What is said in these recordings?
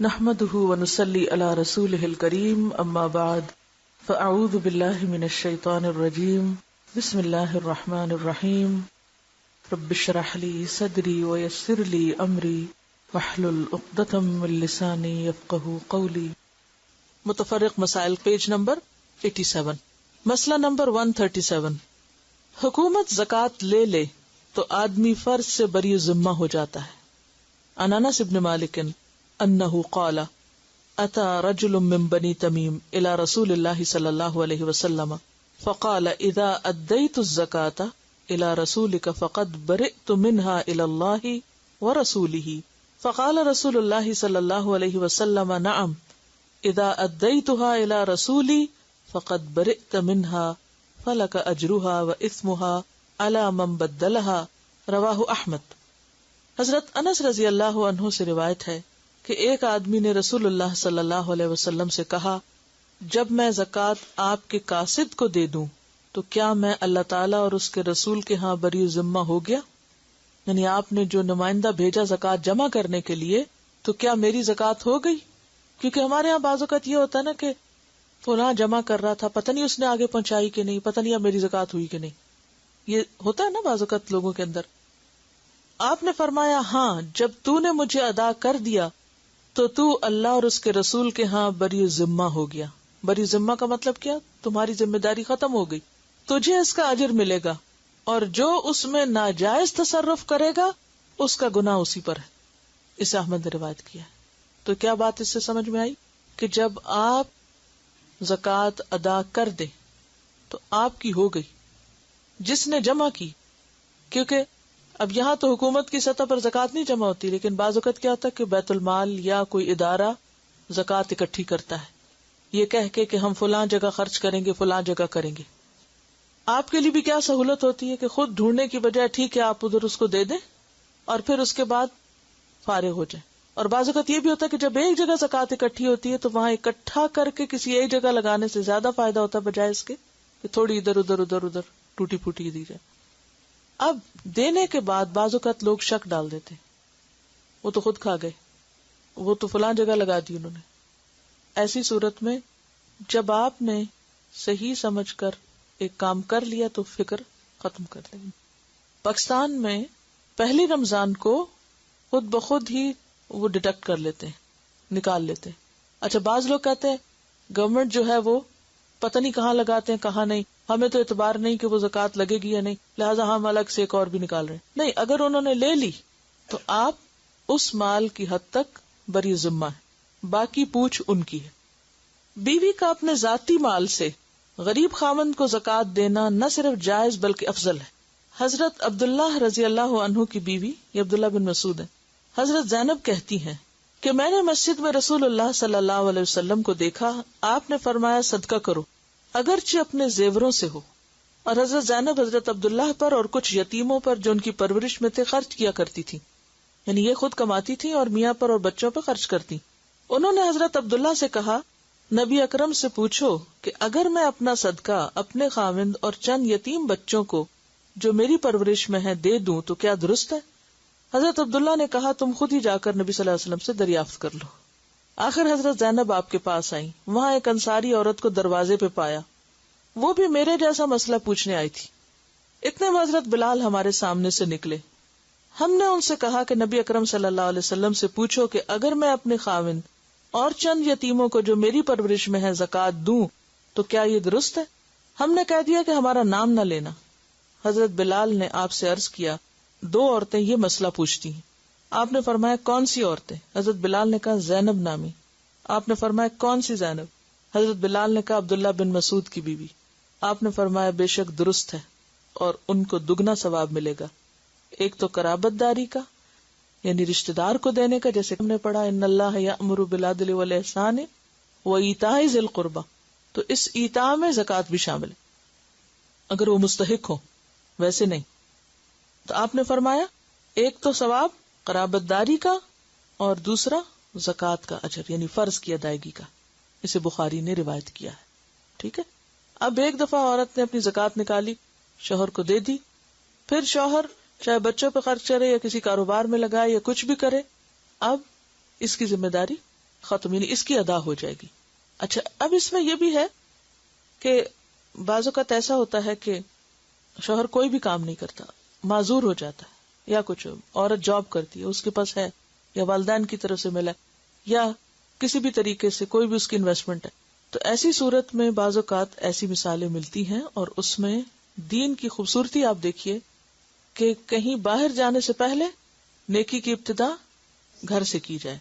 نحمده ونصلي على رسوله الكريم اما بعد فاعوذ بالله من الشيطان الرجيم بسم الله الرحمن الرحيم رب اشرح لي صدري ويسر لي امري واحلل عقدة من لساني يفقهوا قولي. متفرق مسائل پیج نمبر 87. مسئلہ نمبر 137. حکومت زکوٰۃ لے لے تو آدمی فرض سے بری ذمہ ہو جاتا ہے. عن انس بن مالک انہ قال اتى رجل من بني تمیم الى رسول اللہ صلی اللہ علیہ وسلم فقال اذا ادیت الزکاة الى رسولك فقد برئت منها الى اللہ ورسولہ فقال رسول اللہ صلی اللہ علیہ وسلم نعم اذا ادیتها الى رسولی فقد برئت منها فلك اجرها واثمها على من بدلها. رواہ احمد. حضرت انس رضی اللہ عنہ سے روایت ہے کہ ایک آدمی نے رسول اللہ صلی اللہ علیہ وسلم سے کہا جب میں زکوٰۃ آپ کے قاصد کو دے دوں تو کیا میں اللہ تعالیٰ اور اس کے رسول کے ہاں بری ذمہ ہو گیا؟ یعنی آپ نے جو نمائندہ بھیجا زکوٰۃ جمع کرنے کے لیے تو کیا میری زکوٰۃ ہو گئی؟ کیونکہ ہمارے یہاں بعض اوقات یہ ہوتا ہے نا کہ فلاں جمع کر رہا تھا، پتہ نہیں اس نے آگے پہنچائی کہ نہیں، پتہ نہیں اب میری زکوٰۃ ہوئی کہ نہیں. یہ ہوتا ہے نا بعض اوقات لوگوں کے اندر. آپ نے فرمایا ہاں جب تو نے مجھے ادا کر دیا تو تو اللہ اور اس کے رسول کے ہاں بری ذمہ ہو گیا. بری ذمہ کا مطلب کیا؟ تمہاری ذمہ داری ختم ہو گئی، تجھے اس کا اجر ملے گا، اور جو اس میں ناجائز تصرف کرے گا اس کا گناہ اسی پر ہے. اسے احمد نے روایت کیا ہے. تو کیا بات اس سے سمجھ میں آئی کہ جب آپ زکوٰۃ ادا کر دیں تو آپ کی ہو گئی، جس نے جمع کی. کیونکہ اب یہاں تو حکومت کی سطح پر زکوٰۃ نہیں جمع ہوتی، لیکن بعض اوقات کیا ہوتا ہے کہ بیت المال یا کوئی ادارہ زکوٰۃ اکٹھی کرتا ہے، یہ کہہ کے کہ ہم فلاں جگہ خرچ کریں گے، فلاں جگہ کریں گے. آپ کے لیے بھی کیا سہولت ہوتی ہے کہ خود ڈھونڈنے کی بجائے ٹھیک ہے آپ ادھر اس کو دے دیں اور پھر اس کے بعد فارغ ہو جائیں. اور بعض اوقات یہ بھی ہوتا ہے کہ جب ایک جگہ زکوٰۃ اکٹھی ہوتی ہے تو وہاں اکٹھا کر کے کسی ایک جگہ لگانے سے زیادہ فائدہ ہوتا ہے بجائے اس کے کہ تھوڑی ادھر ادھر ٹوٹی پھوٹی دی جائے. اب دینے کے بعد بعض اوقات لوگ شک ڈال دیتے، وہ تو خود کھا گئے، وہ تو فلاں جگہ لگا دی انہوں نے. ایسی صورت میں جب آپ نے صحیح سمجھ کر ایک کام کر لیا تو فکر ختم کر دیں. پاکستان میں پہلی رمضان کو خود بخود ہی وہ ڈیڈکٹ کر لیتے ہیں، نکال لیتے ہیں. اچھا بعض لوگ کہتے ہیں گورنمنٹ جو ہے وہ پتہ نہیں کہاں لگاتے ہیں کہاں نہیں، ہمیں تو اعتبار نہیں کہ وہ زکوٰۃ لگے گی یا نہیں، لہٰذا ہم الگ سے ایک اور بھی نکال رہے ہیں. نہیں، اگر انہوں نے لے لی تو آپ اس مال کی حد تک بری ذمہ ہے، باقی پوچھ ان کی ہے. بیوی کا اپنے ذاتی مال سے غریب خاوند کو زکوٰۃ دینا نہ صرف جائز بلکہ افضل ہے. حضرت عبداللہ رضی اللہ عنہ کی بیوی، یہ عبداللہ بن مسعود ہے، حضرت زینب کہتی ہیں کہ میں نے مسجد میں رسول اللہ صلی اللہ علیہ وسلم کو دیکھا، آپ نے فرمایا صدقہ کرو اگرچہ اپنے زیوروں سے ہو. اور حضرت زینب حضرت عبداللہ پر اور کچھ یتیموں پر جو ان کی پرورش میں تھے خرچ کیا کرتی تھی، یعنی یہ خود کماتی تھی اور میاں پر اور بچوں پر خرچ کرتی. انہوں نے حضرت عبداللہ سے کہا نبی اکرم سے پوچھو کہ اگر میں اپنا صدقہ اپنے خاوند اور چند یتیم بچوں کو جو میری پرورش میں ہے دے دوں تو کیا درست ہے؟ حضرت عبداللہ نے کہا تم خود ہی جا کر نبی صلی اللہ علیہ وسلم سے دریافت کر لو. آخر حضرت زینب آپ کے پاس آئیں. وہاں ایک انصاری عورت کو دروازے پہ پایا، وہ بھی میرے جیسا مسئلہ پوچھنے آئی تھی. اتنے میں حضرت بلال ہمارے سامنے سے نکلے. ہم نے ان سے کہا کہ نبی اکرم صلی اللہ علیہ وسلم سے پوچھو کہ اگر میں اپنے خاوند اور چند یتیموں کو جو میری پرورش میں ہے زکوٰۃ دوں تو کیا یہ درست ہے؟ ہم نے کہہ دیا کہ ہمارا نام نہ لینا. حضرت بلال نے آپ سے عرض کیا 2 عورتیں یہ مسئلہ پوچھتی ہیں. آپ نے فرمایا کون سی عورتیں؟ حضرت بلال نے کہا زینب نامی. آپ نے فرمایا کون سی زینب؟ حضرت بلال نے کہا عبداللہ بن مسعود کی بیوی. آپ نے فرمایا بے شک درست ہے اور ان کو دگنا ثواب ملے گا. ایک تو قرابت داری کا یعنی رشتہ دار کو دینے کا، جیسے ہم نے پڑھا ان اللہ یأمر بالعدل والإحسان وإیتاء ذی القربى، تو اس ایتاء میں زکوٰۃ بھی شامل ہے اگر وہ مستحق ہو، ویسے نہیں. تو آپ نے فرمایا ایک تو ثواب قرابت داری کا اور دوسرا زکوٰۃ کا اجر یعنی فرض کی ادائیگی کا. اسے بخاری نے روایت کیا ہے. ٹھیک ہے. اب ایک دفعہ عورت نے اپنی زکوٰۃ نکالی، شوہر کو دے دی، پھر شوہر چاہے بچوں پہ خرچ کرے یا کسی کاروبار میں لگائے یا کچھ بھی کرے، اب اس کی ذمہ داری ختم، یعنی اس کی ادا ہو جائے گی. اچھا، اب اس میں یہ بھی ہے کہ بعض اوقات ایسا ہوتا ہے کہ شوہر کوئی بھی کام نہیں کرتا، معذور ہو جاتا ہے، یا کچھ عورت جاب کرتی ہے، اس کے پاس ہے، یا والدین کی طرف سے ملا، یا کسی بھی طریقے سے کوئی بھی اس کی انویسٹمنٹ ہے. تو ایسی صورت میں بعض اوقات ایسی مثالیں ملتی ہیں، اور اس میں دین کی خوبصورتی آپ دیکھیے کہ کہیں باہر جانے سے پہلے نیکی کی ابتدا گھر سے کی جائے.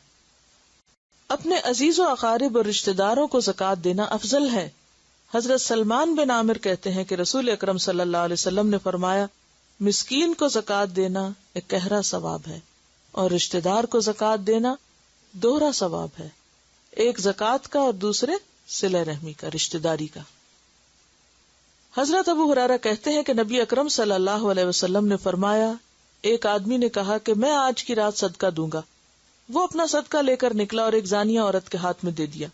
اپنے عزیز و اقارب اور رشتہ داروں کو زکوٰۃ دینا افضل ہے. حضرت سلمان بن عامر کہتے ہیں کہ رسول اکرم صلی اللہ علیہ وسلم نے فرمایا، مسکین کو زکوٰۃ دینا ایک گہرا ثواب ہے، اور رشتہ دار کو زکوٰۃ دینا دوہرا ثواب ہے، ایک زکوٰۃ کا اور دوسرے صلہ رحمی کا، رشتہ داری کا. حضرت ابو ہریرہ کہتے ہیں کہ نبی اکرم صلی اللہ علیہ وسلم نے فرمایا، ایک آدمی نے کہا کہ میں آج کی رات صدقہ دوں گا. وہ اپنا صدقہ لے کر نکلا اور ایک زانیہ عورت کے ہاتھ میں دے دیا.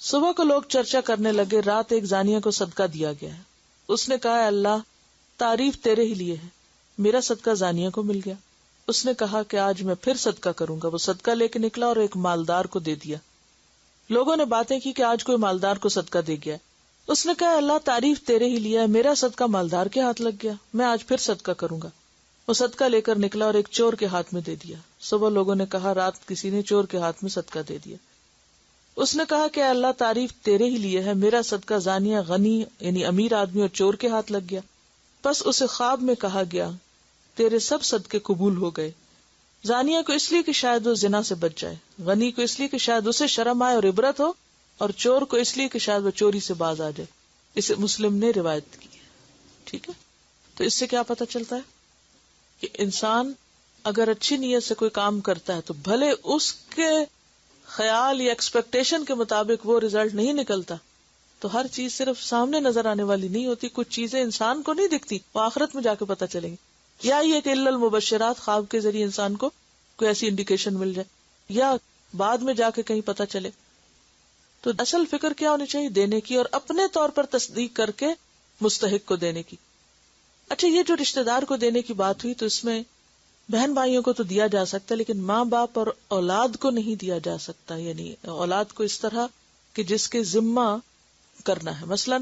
صبح کو لوگ چرچا کرنے لگے، رات ایک زانیہ کو صدقہ دیا گیا ہے. اس نے کہا، اللہ تعریف تیرے ہی لیے ہے، میرا صدقہ زانیہ کو مل گیا. اس نے کہا کہ آج میں پھر صدقہ کروں گا. وہ صدقہ لے کے نکلا اور ایک مالدار کو دے دیا. لوگوں نے باتیں کی کہ آج کوئی مالدار کو صدقہ دے گیا. اس نے کہا، اللہ تعریف تیرے ہی لیا ہے، میرا صدقہ مالدار کے ہاتھ لگ گیا، میں آج پھر صدقہ کروں گا. وہ صدقہ لے کر نکلا اور ایک چور کے ہاتھ میں دے دیا. صبح لوگوں نے کہا، رات کسی نے چور کے ہاتھ میں صدقہ دے دیا. اس نے کہا کہ اللہ تعریف تیرے ہی لیے ہے، میرا صدقہ زانیہ غنی یعنی امیر آدمی اور چور کے ہاتھ لگ گیا. پس اسے خواب میں کہا گیا، تیرے سب صدقے قبول ہو گئے. زانیہ کو اس لیے کہ شاید وہ زنا سے بچ جائے، غنی کو اس لیے کہ شاید اسے شرم آئے اور عبرت ہو، اور چور کو اس لیے کہ شاید وہ چوری سے باز آ جائے. اسے مسلم نے روایت کی ہے. ٹھیک ہے، تو اس سے کیا پتہ چلتا ہے کہ انسان اگر اچھی نیت سے کوئی کام کرتا ہے تو بھلے اس کے خیال یا ایکسپیکٹیشن کے مطابق وہ ریزلٹ نہیں نکلتا، تو ہر چیز صرف سامنے نظر آنے والی نہیں ہوتی. کچھ چیزیں انسان کو نہیں دکھتی، وہ آخرت میں جا کے پتہ چلیں گی. یا یہ کہ الا المبشرات، خواب کے ذریعے انسان کو کوئی ایسی انڈیکیشن مل جائے، یا بعد میں جا کے کہیں پتہ چلے. تو اصل فکر کیا ہونی چاہیے؟ دینے کی، اور اپنے طور پر تصدیق کر کے مستحق کو دینے کی. اچھا، یہ جو رشتہ دار کو دینے کی بات ہوئی، تو اس میں بہن بھائیوں کو تو دیا جا سکتا ہے، لیکن ماں باپ اور اولاد کو نہیں دیا جا سکتا. یعنی اولاد کو اس طرح کہ جس کے ذمہ کرنا ہے. مثلا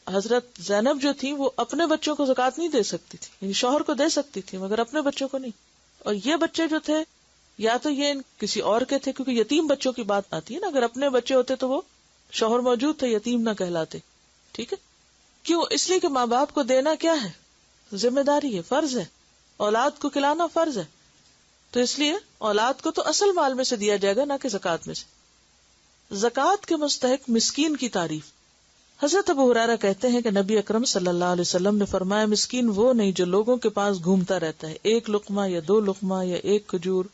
حضرت زینب جو تھی، وہ اپنے بچوں کو زکوٰۃ نہیں دے سکتی تھی، یعنی شوہر کو دے سکتی تھی مگر اپنے بچوں کو نہیں. اور یہ بچے جو تھے، یا تو یہ کسی اور کے تھے، کیونکہ یتیم بچوں کی بات آتی ہے نا. اگر اپنے بچے ہوتے تو وہ شوہر موجود تھے، یتیم نہ کہلاتے. ٹھیک ہے، کیوں؟ اس لیے کہ ماں باپ کو دینا کیا ہے؟ ذمہ داری ہے، فرض ہے. اولاد کو کھلانا فرض ہے، تو اس لیے اولاد کو تو اصل مال میں سے دیا جائے گا، نہ کہ زکوٰۃ میں سے. زکوٰۃ کے مستحق مسکین کی تعریف. حضرت ابو ہریرہ کہتے ہیں کہ نبی اکرم صلی اللہ علیہ وسلم نے فرمایا، مسکین وہ نہیں جو لوگوں کے پاس گھومتا رہتا ہے، ایک لقمہ یا دو لقمہ یا ایک کھجور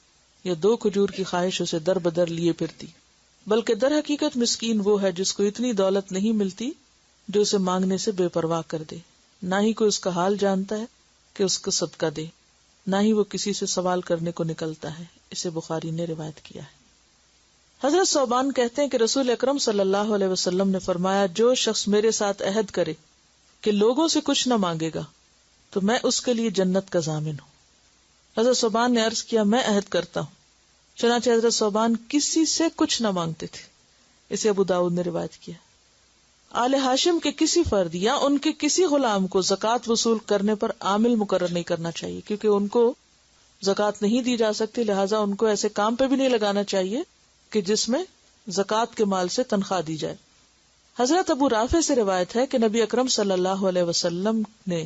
یا دو کھجور کی خواہش اسے در بدر لیے پھرتی، بلکہ در حقیقت مسکین وہ ہے جس کو اتنی دولت نہیں ملتی جو اسے مانگنے سے بے پرواہ کر دے، نہ ہی کوئی اس کا حال جانتا ہے کہ اس کو صدقہ دے، نہ ہی وہ کسی سے سوال کرنے کو نکلتا ہے. اسے بخاری نے روایت کیا ہے. حضرت ثوبان کہتے ہیں کہ رسول اکرم صلی اللہ علیہ وسلم نے فرمایا، جو شخص میرے ساتھ عہد کرے کہ لوگوں سے کچھ نہ مانگے گا تو میں اس کے لیے جنت کا ضامن ہوں. حضرت ثوبان نے عرض کیا، میں عہد کرتا ہوں. چنانچہ حضرت ثوبان کسی سے کچھ نہ مانگتے تھے. اسے ابو داؤد نے روایت کیا. آل ہاشم کے کسی فرد یا ان کے کسی غلام کو زکوٰۃ وصول کرنے پر عامل مقرر نہیں کرنا چاہیے، کیونکہ ان کو زکوٰۃ نہیں دی جا سکتی، لہٰذا ان کو ایسے کام پہ بھی نہیں لگانا چاہیے کہ جس میں زکوٰۃ کے مال سے تنخواہ دی جائے. حضرت ابو رافع سے روایت ہے کہ نبی اکرم صلی اللہ علیہ وسلم نے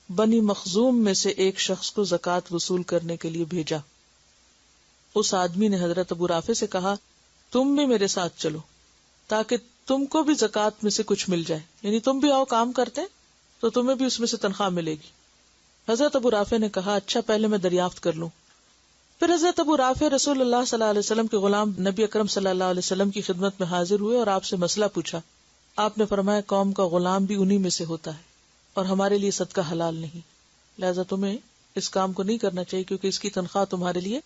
بنی مخزوم میں سے ایک شخص کو زکوٰۃ وصول کرنے کے لیے بھیجا. اس آدمی نے حضرت ابو رافع سے کہا، تم بھی میرے ساتھ چلو تاکہ تم کو بھی زکوٰۃ میں سے کچھ مل جائے، یعنی تم بھی آؤ کام کرتے تو تمہیں بھی اس میں سے تنخواہ ملے گی. حضرت ابو رافع نے کہا، اچھا پہلے میں دریافت کر لوں. پھر حضرت ابو رافع رسول اللہ صلی اللہ علیہ وسلم کے غلام نبی اکرم صلی اللہ علیہ وسلم کی خدمت میں حاضر ہوئے اور آپ سے مسئلہ پوچھا. آپ نے فرمایا، قوم کا غلام بھی انہی میں سے ہوتا ہے اور ہمارے لیے صدقہ حلال نہیں، لہذا تمہیں اس کام کو نہیں کرنا چاہیے کیونکہ اس کی تنخواہ تمہارے لیے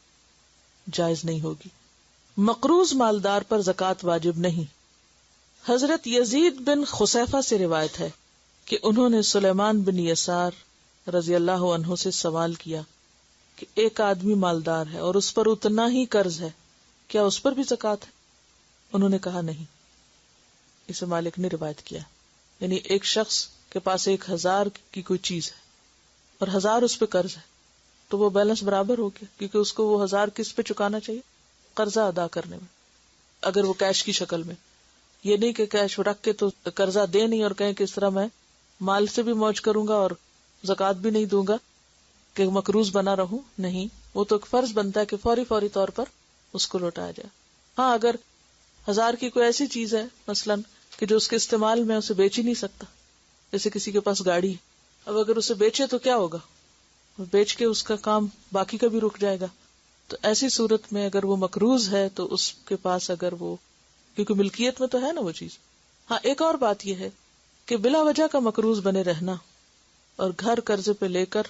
جائز نہیں ہوگی. مقروض مالدار پر زکوٰۃ واجب نہیں. حضرت یزید بن خسیفہ سے روایت ہے کہ انہوں نے سلیمان بن یسار رضی اللہ عنہ سے سوال کیا کہ ایک آدمی مالدار ہے اور اس پر اتنا ہی قرض ہے، کیا اس پر بھی زکوٰۃ ہے؟ انہوں نے کہا نہیں. اسے مالک نے روایت کیا. یعنی ایک شخص کے پاس 1000 کی کوئی چیز ہے اور 1000 اس پہ قرض ہے, تو وہ بیلنس برابر ہو گیا, کیونکہ اس کو وہ 1000 کس پہ چکانا چاہیے؟ قرضہ ادا کرنے میں, اگر وہ کیش کی شکل میں. یہ نہیں کہ کیش رکھ کے تو قرضہ دے نہیں اور کہیں کہ اس طرح میں مال سے بھی موج کروں گا اور زکوٰۃ بھی نہیں دوں گا کہ مقروض بنا رہوں. نہیں, وہ تو ایک فرض بنتا ہے کہ فوری طور پر اس کو لوٹایا جائے. ہاں, اگر 1000 کی کوئی ایسی چیز ہے مثلاً کہ جو اس کے استعمال میں اسے بیچ ہی نہیں سکتا, جیسے کسی کے پاس گاڑی ہے, اب اگر اسے بیچے تو کیا ہوگا؟ بیچ کے اس کا کام باقی کا بھی رک جائے گا. تو ایسی صورت میں اگر وہ مقروض ہے تو اس کے پاس اگر وہ, کیونکہ ملکیت میں تو ہے نا وہ چیز. ہاں, ایک اور بات یہ ہے کہ بلا وجہ کا مقروض بنے رہنا اور گھر قرضے پہ لے کر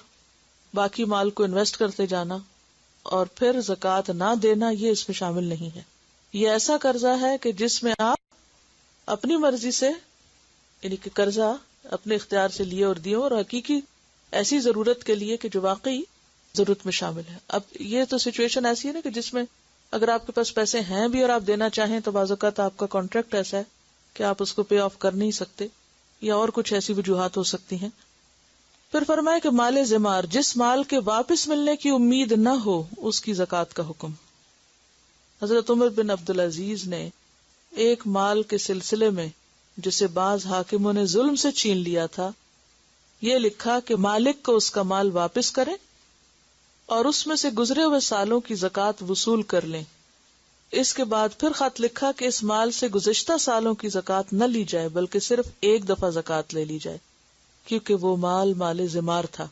باقی مال کو انویسٹ کرتے جانا اور پھر زکوٰۃ نہ دینا, یہ اس میں شامل نہیں ہے. یہ ایسا قرضہ ہے کہ جس میں آپ اپنی مرضی سے, یعنی کہ قرضہ اپنے اختیار سے لیے اور دیے, اور حقیقی ایسی ضرورت کے لیے کہ جو واقعی ضرورت میں شامل ہے. اب یہ تو سچویشن ایسی ہے نا کہ جس میں اگر آپ کے پاس پیسے ہیں بھی اور آپ دینا چاہیں تو بعض اوقات آپ کا کانٹریکٹ ایسا ہے کہ آپ اس کو پے آف کر نہیں سکتے, یا اور کچھ ایسی وجوہات ہو سکتی ہیں. پھر فرمائے کہ مال زمار, جس مال کے واپس ملنے کی امید نہ ہو, اس کی زکوٰۃ کا حکم. حضرت عمر بن عبدالعزیز نے ایک مال کے سلسلے میں جسے بعض حاکموں نے ظلم سے چھین لیا تھا, یہ لکھا کہ مالک کو اس کا مال واپس کرے اور اس میں سے گزرے ہوئے سالوں کی زکوٰۃ وصول کر لیں. اس کے بعد پھر خط لکھا کہ اس مال سے گزشتہ سالوں کی زکوٰۃ نہ لی جائے بلکہ صرف ایک دفعہ زکوٰۃ لے لی جائے, کیونکہ وہ مال زمار تھا.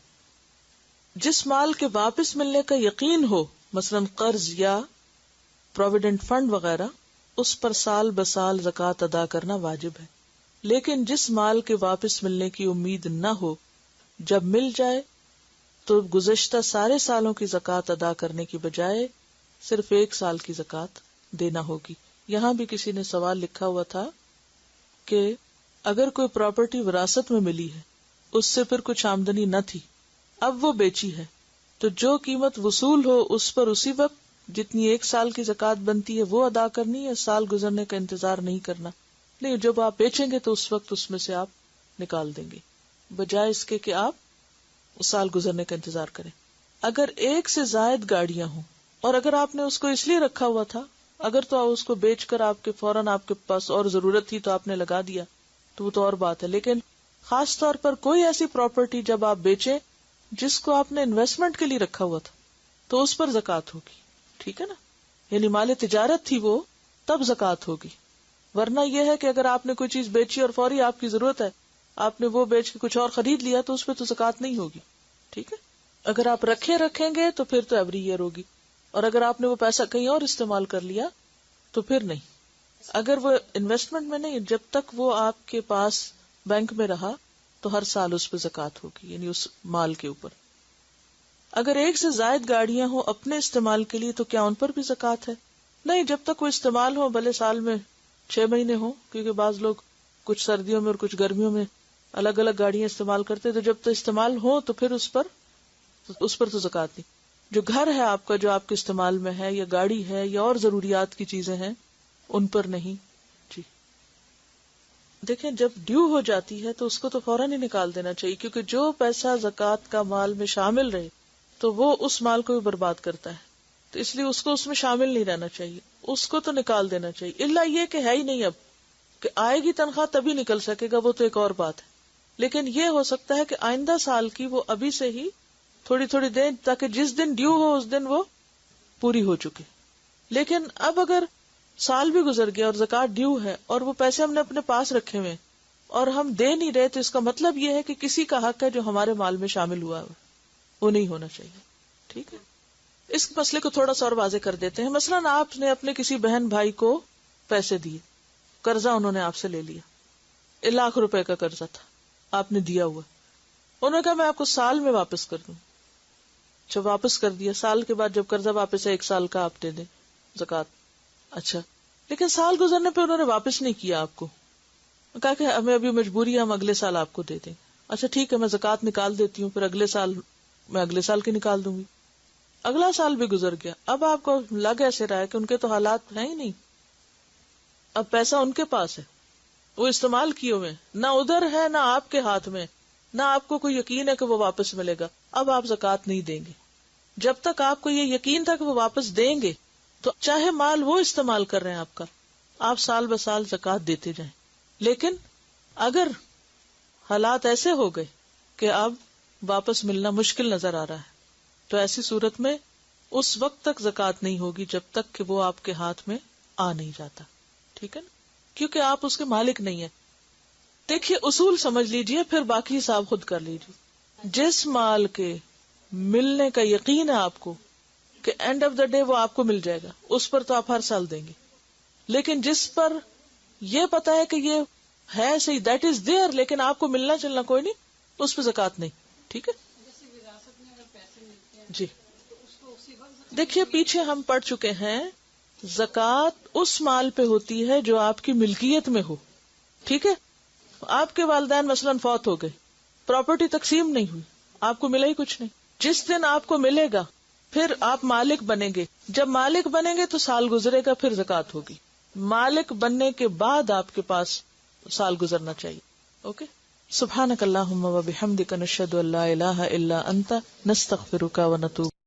جس مال کے واپس ملنے کا یقین ہو, مثلا قرض یا پروویڈنٹ فنڈ وغیرہ, اس پر سال بسال زکوٰۃ ادا کرنا واجب ہے. لیکن جس مال کے واپس ملنے کی امید نہ ہو, جب مل جائے تو گزشتہ سارے سالوں کی زکوٰۃ ادا کرنے کی بجائے صرف 1 سال کی زکوٰۃ دینا ہوگی. یہاں بھی کسی نے سوال لکھا ہوا تھا کہ اگر کوئی پراپرٹی وراثت میں ملی ہے, اس سے پھر کچھ آمدنی نہ تھی, اب وہ بیچی ہے, تو جو قیمت وصول ہو اس پر اسی وقت جتنی 1 سال کی زکوٰۃ بنتی ہے وہ ادا کرنی ہے, سال گزرنے کا انتظار نہیں کرنا. نہیں, جب آپ بیچیں گے تو اس وقت اس میں سے آپ نکال دیں گے, بجائے اس کے کہ آپ سال گزرنے کا انتظار کریں. اگر 1 سے زائد گاڑیاں ہوں اور اگر آپ نے اس کو اس لیے رکھا ہوا تھا, اگر تو اس کو بیچ کر آپ کے فوراً آپ کے پاس اور ضرورت تھی تو آپ نے لگا دیا تو وہ تو اور بات ہے. لیکن خاص طور پر کوئی ایسی پراپرٹی جب آپ بیچیں جس کو آپ نے انویسٹمنٹ کے لیے رکھا ہوا تھا تو اس پر زکوٰۃ ہوگی. ٹھیک ہے نا, یعنی مال تجارت تھی وہ, تب زکوٰۃ ہوگی. ورنہ یہ ہے کہ اگر آپ نے کوئی چیز بیچی اور فوری آپ کی ضرورت ہے, آپ نے وہ بیچ کے کچھ اور خرید لیا تو اس پہ تو زکوٰۃ نہیں ہوگی. ٹھیک ہے, اگر آپ رکھیں گے تو پھر تو ایوری ایئر ہوگی, اور اگر آپ نے وہ پیسہ کہیں اور استعمال کر لیا تو پھر نہیں. اگر وہ انویسٹمنٹ میں نہیں, جب تک وہ آپ کے پاس بینک میں رہا تو ہر سال اس پہ زکوٰۃ ہوگی, یعنی اس مال کے اوپر. اگر 1 سے زائد گاڑیاں ہوں اپنے استعمال کے لیے تو کیا ان پر بھی زکوٰۃ ہے؟ نہیں, جب تک وہ استعمال ہو, بھلے سال میں 6 مہینے ہوں, کیونکہ بعض لوگ کچھ سردیوں میں اور کچھ گرمیوں میں الگ الگ گاڑیاں استعمال کرتے, تو جب تک استعمال ہو تو پھر اس پر تو زکوٰۃ نہیں. جو گھر ہے آپ کا, جو آپ کے استعمال میں ہے, یا گاڑی ہے, یا اور ضروریات کی چیزیں ہیں, ان پر نہیں. جی دیکھیں, جب ڈیو ہو جاتی ہے تو اس کو تو فوراً ہی نکال دینا چاہیے, کیونکہ جو پیسہ زکوٰۃ کا مال میں شامل رہے تو وہ اس مال کو بھی برباد کرتا ہے, تو اس لیے اس کو اس میں شامل نہیں رہنا چاہیے, اس کو تو نکال دینا چاہیے. الا یہ کہ ہے ہی نہیں اب کہ آئے گی تنخواہ تبھی نکل سکے گا, وہ تو ایک اور بات ہے. لیکن یہ ہو سکتا ہے کہ آئندہ سال کی وہ ابھی سے ہی تھوڑی تھوڑی دیں, تاکہ جس دن ڈیو ہو اس دن وہ پوری ہو چکے. لیکن اب اگر سال بھی گزر گیا اور زکوٰۃ ڈیو ہے اور وہ پیسے ہم نے اپنے پاس رکھے ہوئے اور ہم دے نہیں رہے, تو اس کا مطلب یہ ہے کہ کسی کا حق ہے جو ہمارے مال میں شامل ہوا ہے, وہ نہیں ہونا چاہیے. ٹھیک ہے, اس مسئلے کو تھوڑا سا اور واضح کر دیتے ہیں. مثلاً آپ نے اپنے کسی بہن بھائی کو پیسے دیے, قرضہ انہوں نے آپ سے لے لیا, 1 لاکھ روپے کا قرضہ تھا, آپ نے دیا ہوا, انہوں نے کہا میں آپ کو سال میں واپس کر دوں. جب واپس کر دیا, سال کے بعد جب قرضہ واپس ہے 1 سال کا آپ دے دیں زکوٰۃ. اچھا, لیکن سال گزرنے پہ انہوں نے واپس نہیں کیا آپ کو, کہا کہ ہمیں ابھی مجبوری ہے, ہم اگلے سال آپ کو دے دیں. اچھا ٹھیک ہے, میں زکوٰۃ نکال دیتی ہوں, پھر اگلے سال کی نکال دوں گی. اگلا سال بھی گزر گیا, اب آپ کو لگ ایسے رہا ہے کہ ان کے تو حالات ہیں ہی نہیں, اب پیسہ ان کے پاس ہے، وہ استعمال کیے ہوئے، نہ ادھر ہے نہ آپ کے ہاتھ میں، نہ آپ کو کوئی یقین ہے کہ وہ واپس ملے گا. اب آپ زکوٰۃ نہیں دیں گے. جب تک آپ کو یہ یقین تھا کہ وہ واپس دیں گے تو چاہے مال وہ استعمال کر رہے ہیں آپ کا، آپ سال بہ سال زکوٰۃ دیتے جائیں. لیکن اگر حالات ایسے ہو گئے کہ اب واپس ملنا مشکل نظر آ رہا ہے تو ایسی صورت میں اس وقت تک زکوٰۃ نہیں ہوگی جب تک کہ وہ آپ کے ہاتھ میں آ نہیں جاتا. ٹھیک ہے نا، کیونکہ آپ اس کے مالک نہیں ہیں. دیکھیے اصول سمجھ لیجئے، پھر باقی حساب خود کر لیجئے. جس مال کے ملنے کا یقین ہے آپ کو کہ اینڈ آف دا ڈے وہ آپ کو مل جائے گا، اس پر تو آپ ہر سال دیں گے. لیکن جس پر یہ پتا ہے کہ یہ ہے صحیح، دیٹ از دیئر، لیکن آپ کو ملنا چلنا کوئی نہیں، اس پہ زکوٰۃ نہیں. ٹھیک ہے جی. دیکھیے پیچھے ہم پڑھ چکے ہیں زکوٰۃ اس مال پہ ہوتی ہے جو آپ کی ملکیت میں ہو. ٹھیک ہے، آپ کے والدین مثلاً فوت ہو گئے، پراپرٹی تقسیم نہیں ہوئی، آپ کو ملا ہی کچھ نہیں. جس دن آپ کو ملے گا پھر آپ مالک بنیں گے. جب مالک بنیں گے تو سال گزرے گا، پھر زکوٰۃ ہوگی. مالک بننے کے بعد آپ کے پاس سال گزرنا چاہیے. اوکے. سبحانک اللہم و بحمدک، نشہد ان لا الہ الا انت، نستغفرک و نتوب